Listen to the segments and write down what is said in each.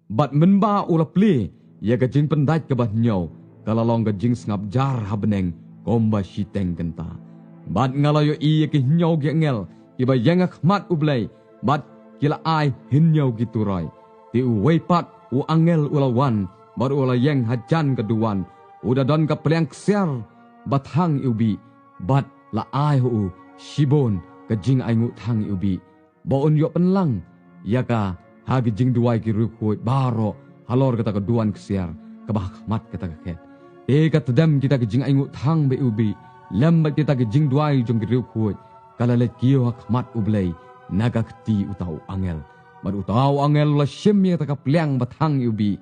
Bat menba ula pli ya ka jing pendait ka bat nyau kalalong ka jing ngap jar habeneng komba shiteng kenta. Bat ngalayo iya ki nyau gi ngel ki ba yang khmat ublay bat kila ai hinyau gitu roy. Ti uwei pat u angel ulawan baru ula yang hajan keduan udah don ka pliang ksiar bat hang ubi bat la ai hu shibon ka jing ai ngut hang ubi baon yo penlang ya ka hagi jing duai ki rukoi baro halor kata keduan ksiar ka bah khmat kata ket e ka tedam kita ki jing ai ngut hang be ubi lembat kita ki jing duai jong ki rukoi kala le kiyo khmat ublay naga kti utau angel baru utau angel la shim ya ka pliang bat hang ubi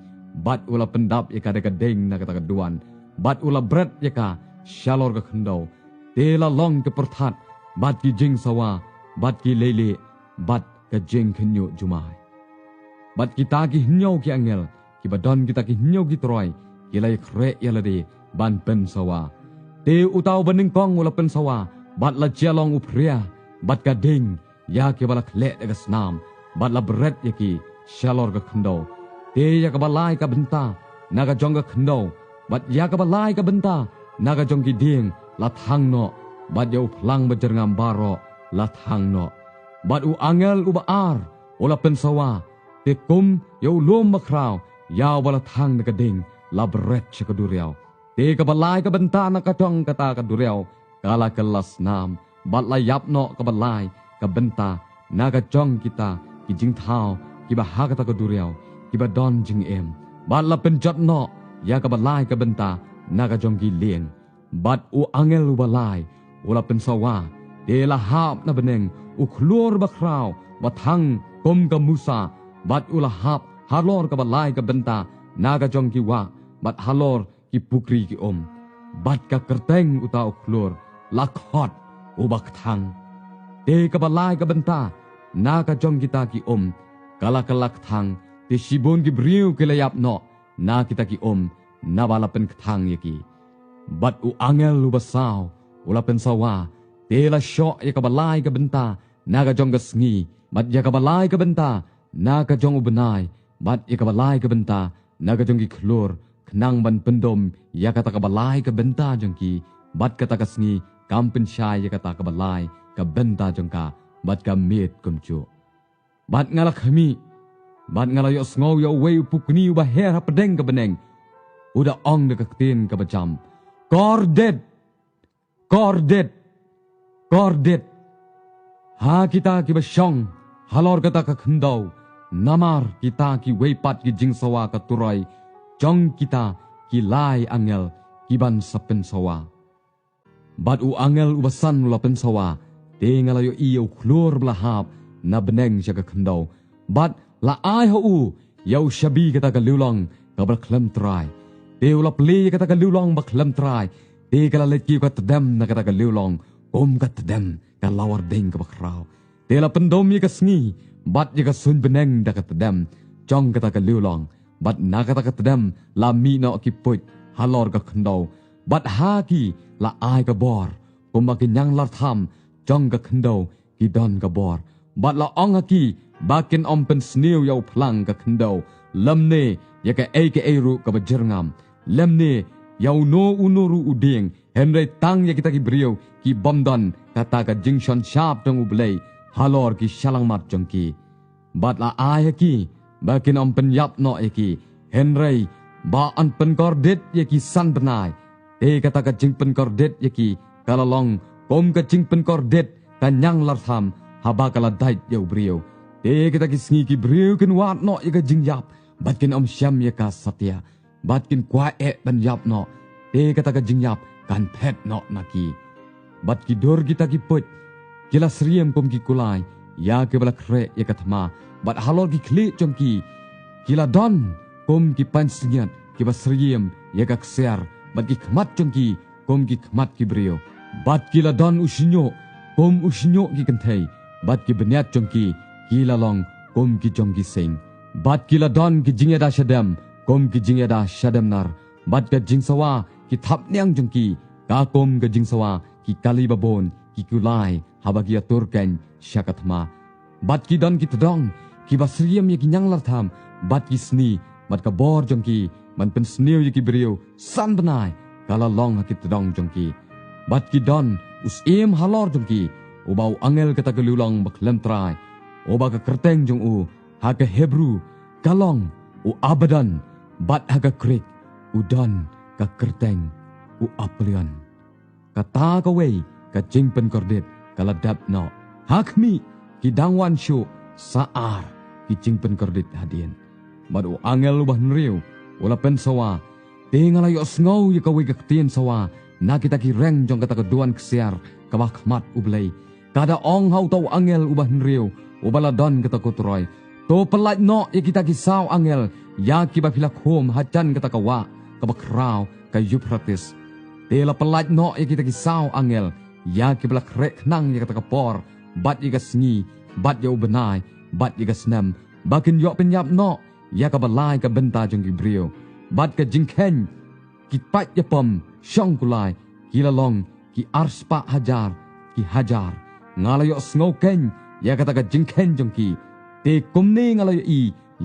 bat ula pendap ya kada kadeng na kata keduan bat ula bret ya ka shalor ka khendau tela long ke perthat bat ki jing sawa bat ki lele bat ka jing khenyo jumai bat kita ki hnyau ki angel ki badon kita ki hnyau ki troy ki lai khre ya lade ban pen sawa te utau bening kong ula pen sawa bat la jalong upria bat ka ding ya ki bala khle daga snam bat la bret ya ki shalor ka khendau te ya ka balai ka benta naga jong ka khendau bat ya ka balai ka benta naga jong ki ding la thang no bat ya uplang bajer ngam baro la thang no bat u angel u baar ula pen sawa te kum ya ulum bakrau ya bala thang naga ding la bret ka duriau te ka balai ka benta na ka jong kata ka duriau kala kelas nam bat la yap no ka balai ka benta naga jong kita ki jing thau ki ba ha kata ka duriau ki ba don jing em bat la pen jot no ya ka balai ka benta naga jong ki lieng bat u angel u balai ula pen sawa de la hap na beneng u khluor bakrau bathang kom ka musa bat ula hap halor ka balai ka benta naga jong ki wa bat halor ki pukri ki om bat ka kerteng uta u khluor la khot u bathang de ka balai ka benta naga jong kita ki om kala kalak thang te shibon ki briu ki layap no na kita ki om na bala pen thang yaki bat u angel u basaw ula pen sawa te la sho ya ka balai ka benta naga jong ka sngi bat ya ka balai ka benta naga jong u benai bat ya ka balai ka benta naga jong ki khlor khnang ban pendom ya kata ka balai ka benta jong ki bat kata ka sngi kam pen shai ya kata ka balai ka benta jong ka bat ka met kumchu bat ngala khami bat ngala yo sngow yo we pukni ba her ha pedeng ka beneng uda ong de ka tin ka bacham kordet kordet ha kita ki basyong halor kata ka khendau namar kita ki weipat ki jing sawa ka turai jong kita ki lai angel ki ban sapen sawa bat u angel u basan ula pen sawa te ngalayo iyo klur blahap na beneng sya ka khendau bat la ai ho u yau shabi kata ka lulong ka bakhlem trai te ula pli kata ka lulong bakhlem trai te kala let ki ka tdem na kata ka lulong om ka tdem ka lawar ding ka bakrau te la pendom ye ka sngi bat ye ka sun beneng da ka tdem jong kata ka lulong bat na kata ka tdem la mi no ki put halor ka khendau bat ha ki la ai ka bor kom ki nyang lar tham jong ka khendau ki don ka bor bat la ong ki bakin om pen sniu yau plang ka khendau lamne ya ka ru ka bajerngam lamne yau no unuru uding henry tang ya kita ki brio ki bomdan kata ka jingshon sharp tong ublay halor ki shalang mat jongki bat la ai ki bakin om pen yap no ki henry ba an pen kordet ya ki san benai te kata ka jing pen kordet ya ki kalalong kom ka jing pen kordet ka nyang lar tham haba kala dait ya brio te kita ki sngi ki brio kin wat no ya ka jing yap batkin om syam ya ka satya batkin kwa ban yap no te kata ka jing yap kan phet no naki bat ki dor kita ki put kila sriem kom ki kulai ya ke bala kre ya kathma bat halor ki khle chom ki kila don kom ki pansnyat ki basriem ya ka kser bat ki khmat chom ki kom ki khmat ki brio bat kila don usnyo kom usnyo ki kanthai bat ki benyat chom ki kila long kom ki chom ki sing bat kila don ki jingeda shadam kom ki jingeda shadam nar bat ka jingsawa ki thap nyang jong ki ka kom ka jingsawa ki kali babon ki kulai habagi atur ken syakathma bat ki don ki tedong ki basriam ya ki nyang lartham bat ki sni mat ka bor jong ki man pen sniu ya ki brio san benai kala long hakit dong jong ki bat ki don us em halor jong ki ubau angel kata ke lulang bak lentrai oba ka kerteng jong u ha ka hebru kalong u abadan bat ha ka krik u don ka kerteng u aplian kata ka wei ka jingpen kordet kala dap no hakmi ki dangwan shu saar ki jingpen kordet hadien madu angel ubah nriu ula pen sawa tingala yo sngow ya ka wei ka tien sawa na kita ki reng jong kata keduan kesiar ka bakmat ublei kada ong hau tau angel ubah nriu ubala don kata kutroy to pelaj no ya kita ki saw angel ya ki ba pilak hom hajan kata kawa ka bakrau ka Euphrates tela pelaj no ya kita ki saw angel ya ki blak rek nang ya kata kapor bat ya sngi bat ya ubenai bat ya snem bakin yo penyap no ya ka balai ka benta jong ki brio bat ka jingken ki pat ya pom syong kulai ki lalong ki arspa hajar ki hajar ngalayo sngoken ya kata ka jingken jong ki te kumni ngalayo i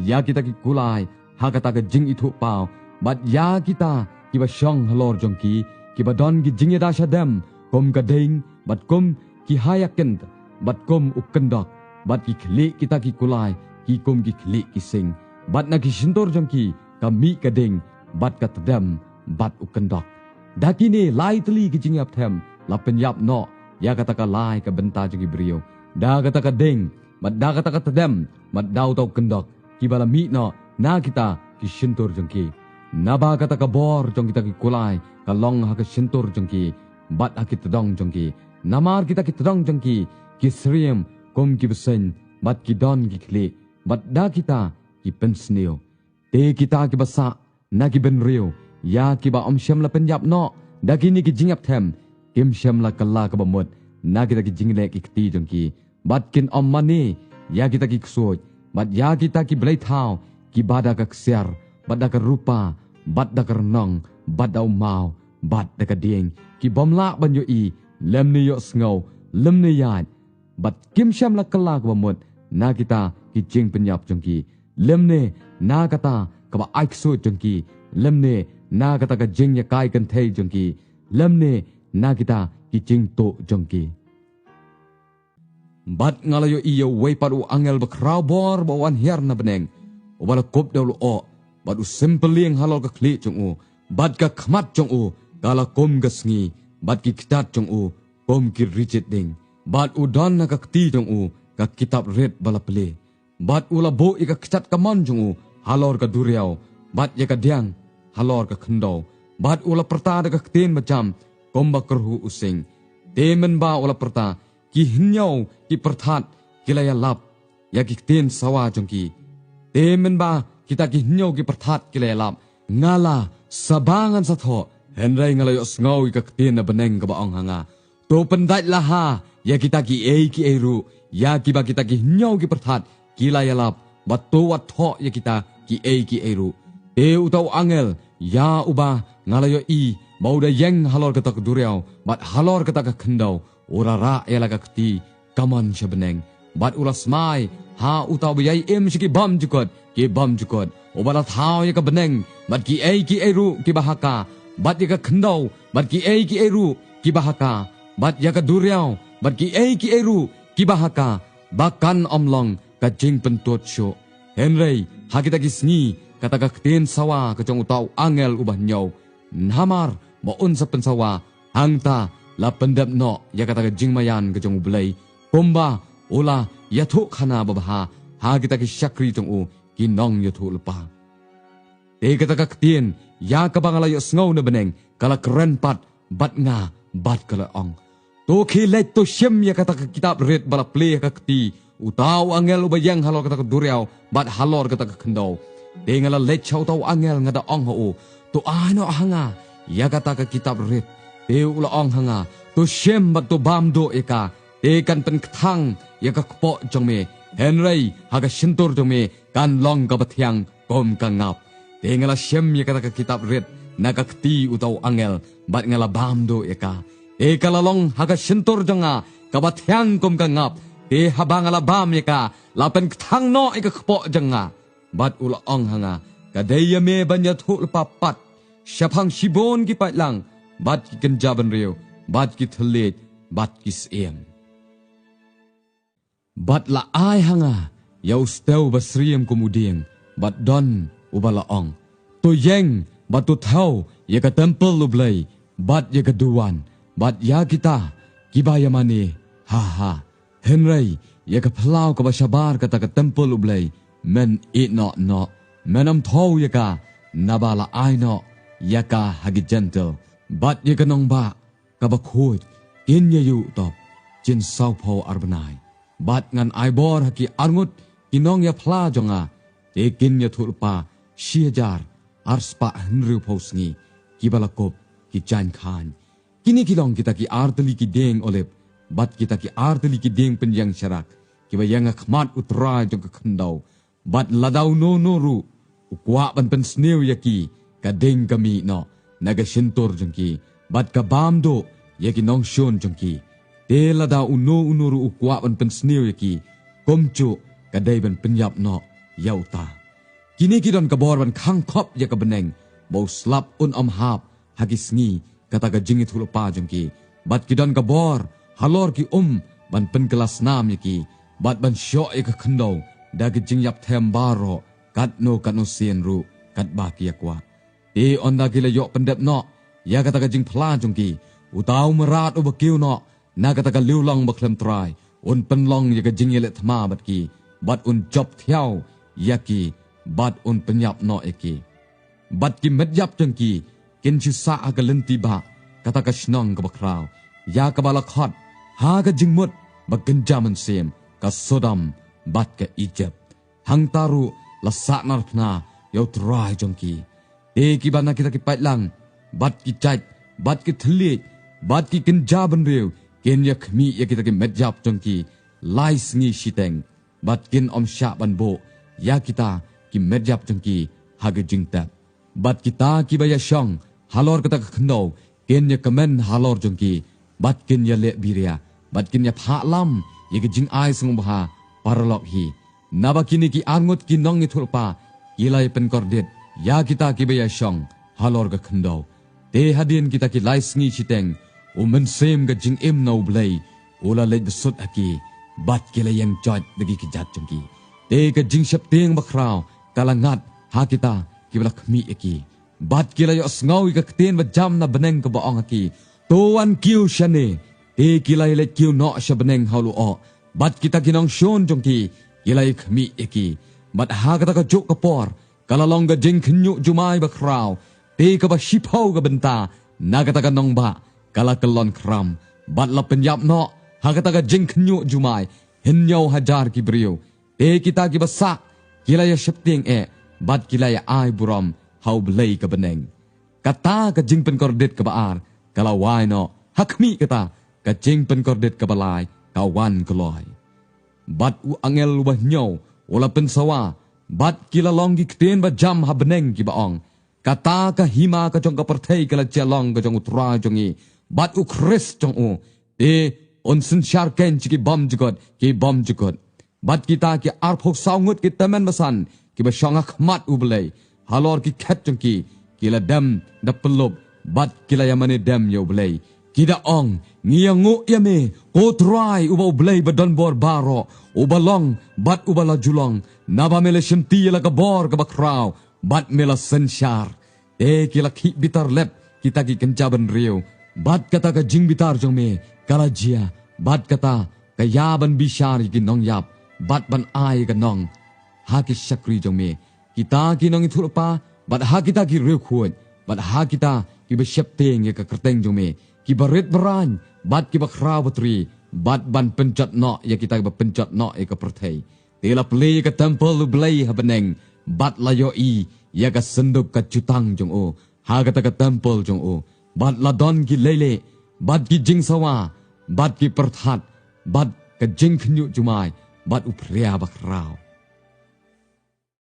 ya kita ki kulai ha kata ka jing itu pau bat ya kita ki ba syong halor jong ki ba don ki jing ya da shadem kom ka ding bat kom ki hayaken bat kom ukendok bat ki khli kita ki kulai ki kom ki khli ki sing bat na ki shintor jong ki kami ka ding bat ka tadam bat ukendok dakini lai teli ki jing yap them la penyap no ya kata ka lai ka benta jong ki brio da kata ka ding mat da kata ka tadam mat dau tau kendok ki bala mi no na kita ki shintor jong ki naba kata ka bor jong kita ki kulai ka long ha ka shintor jong ki bat ha ki tadong jong ki namar kita ki tadong jong ki sriem kom ki besen bat ki don ki khli bat da kita ki pensneo te kita ki basa na ki ben rio ya ki ba om shem la penyap no da ki ni ki jingap them kim shem la kala ka bamut na kita ki jingle ki kti jong ki bat kin om mani ya kita ki ksoj bat ya kita ki blai thau ki bada ka kser bat da ka rupa bat da ka nong bat da mau bat da ka ding ki bomla ban yo i lem ni yo sngow lem ni yat bat kim shem la kala ka bamut na kita ki jing penyap jong ki lem ne na kata ka ba ai ksoj jong ki lem ne na kata ka jing ya kai kan thei jong ki lem ne na kita ki jing to jong ki bat ngalayo iyo wei padu angel bakrau bor bawan hiar na beneng ubala kop daulu o bat u simpeling halol ka kli jong u bat ka khmat jong u kala kom gasngi bat ki kitat jong u kom ki richet ding bat u don na ka kti jong u ka kitab red bala ple bat ula bo ika kitat ka mon jong u halor ka duriao bat ya ka diang halor ka khndo bat ula perta da ka kten macam kom ba kerhu using temen ba ula perta ki hinyau ki perthat kilaya lap ya ki kten sawa jong ki temen ba kita ki hinyau ki perthat kilaya lap ngala sabangan satho henrai ngalayo sngaw ika kten na beneng ka baong hanga to pendai laha ya kita ki eru ya ki ba kita ki hinyau ki perthat kilaya lap bato wat tho ya kita ki eru e utau angel ya uba ngalayo i bauda yeng halor kata duriau bat halor kata ka khendau ora ra ela ka kti kaman shabeneng bat ulas mai ha utau bayai em shiki bam jukot ki bam jukot obala thau ya ka beneng bat ki eru ki bahaka bat ya ka khendau bat ki eru ki bahaka bat ya ka duriau bat ki eru ki bahaka bakan omlong ka jing pentot syo henrei hakita ki sngi kata ka kten sawa ka jong utau angel ubah nyau namar mo unsa pensawa hangta la pendap no ya kata ka jingmayan ka jong blai komba ola yathu khana babaha ha kita ki shakri jong u ki nong yathu lepa te kata ka kten ya ka bangala yo sngow na beneng kala keren pat bat nga bat kala ong to ki let to shem ya kata ka kitab red bala play ka kti utau angel ubayang halor kata ka duriao bat halor kata ka khendau te ngala let chau tau angel ngada ong ho to ano hanga ya kata ka kitab red te ula ong hanga to shem bat to bam do eka te kan pen kthang ya ka kpo jong me henrei haga shintur jong me kan long ka bathyang kom ka ngap te ngala shem ya kata ka kitab red naga kti utau angel bat ngala bam do eka te kalalong haga shintur jonga ka bathyang kom ka ngap te habang alabam yaka lapen thang no ika khpo janga bat ula ong hanga kadaya me banya thul papat syapang shibon ki patlang bat ki kenjaban riu bat ki thelet bat ki sem bat la ai hanga yau steu basriem kemudian bat don ubala ong to yeng bat tu thau yaka temple lu blai bat yaka duwan bat ya kita kibaya mani ha ha henry yaka plau ka bashabar kata ka temple lu blai men it not menam thau yaka nabala ai no yaka hagi gentle bat yaka nong ba ka ba khoi in yu top chin sau pho arbanai bat ngan ai bor haki arngut kinong ya phla jonga tekin ya thulpa shiajar arspa henry phosngi kibalakop ki chan khan kini kilong kita ki arteli ki deng olep bat kita ki arteli ki deng penjang syarak ki bayang khmat utra jong khandau bat ladau no ru ukwa ban pen sneu yaki ka deng kami no naga shintor jong ki bat ka bam do yaki nong shon jong ki te ladau uno ru ukwa ban pen sneu yaki komchu ka dei ban penyap no yauta kini kidon ka bor ban khang khop ya ka beneng bo slap un hap hagis ngi kata ka jingit hulupa jongki bat kidon ka bor halor ki ban pen kelas nam yaki bat ban syo e ka khandau da ki jingyap them baro kat no sien ru kat ba ki yakwa e onda ki le yo pendep no ya kata ka jing phla jongki utau merat u bakiu no na kata ka liulong baklem trai un penlong ya ka jingyele thma bat ki bat un job thiau yaki bat un penyap no eki bat ki medyap jengki kin chu sa aga lenti ba kata ka shnong ka bakrau ya ka bala khot ha ka jingmut ba genjaman sem ka sodam bat ka Egypt hang taru la sa narthna yo trai jengki e ki bana kita ki patlang bat ki chait bat ki thli bat ki genjaban reu ken ya khmi ya kita ki medyap jengki lai sngi shiteng bat kin sha ban bo ya kita ki medyap jengki hage jingtap bat kita ki baya shong halor kata khno ken ya kamen halor jengki bat kin ya le biria bat kin ya pha lam ye ki jing ai sung bha paralok hi nabakini ki angut ki nong ni thulpa ilai pen kordet ya kita ki baya shong halor ga khndo te hadin kita ki lai sngi chiteng men sem ga jing em no blai ola le sut aki bat ki la yang jot dagi ki jat jengki te ka jing shap teng bakrao kalangat ha kita kibalak mi eki bat kila yo sngaw ka kten ba jam na beneng ka baong aki to wan kiu shane te kila ile kiu no sha beneng halu o bat kita kinong shon jongki kila ik mi eki bat ha kata ka juk ka por kala long ga jing khnyu jumai ba kraw te ka ba shipau ga benta na kata ka nong ba kala kelon kram bat la penyap no ha kata ka jing khnyu jumai hinyo hajar ki brio te kita ki basa kila ya shapting bat kila ya ai buram hau blei ka beneng kata ka jing pen kordet ka baar kala wai no hakmi kata ka jing pen kordet ka balai ka wan koloi bat u angel wa nyo wala pen sawa bat kila long ki kten ba jam ha beneng ki baong kata ka hima ka jong ka perthei kala chalong ka jong utra jongi bat u kris jong u te on sin shar ken ki bom jigot bat kita ki arphok saungut ki tamen basan ki ba shongak mat ublei halor ki khat jongki kila dam da pelop bat kila yamane dam yo blei kida ong ngiangu yame ko try uba blei badon bor baro ubalong bat ubala julong naba mele shimti la ka bor ka bakraw bat mela senshar te kila ki bitar lep kita ki kencaban riu bat kata ka jing bitar jongme kala jia bat kata ka yaban bishar ki nong yap bat ban ai ka nong ha ki shakri jongme kita ki nong ithulpa bat ha kita ki riu khuat bat ha kita ki be shepteng ye ka kerteng jongme ki barit beran bat ki bakra batri bat ban pencot no ye kita ba pencot no e ka perthei tela play ka temple blai ha beneng bat la yo i ye ka senduk ka jutang jong o ha ka ta ka temple jong o bat la don ki lele bat ki jing sawa bat ki perthat bat ka jing khnu jumai bat upria bakrao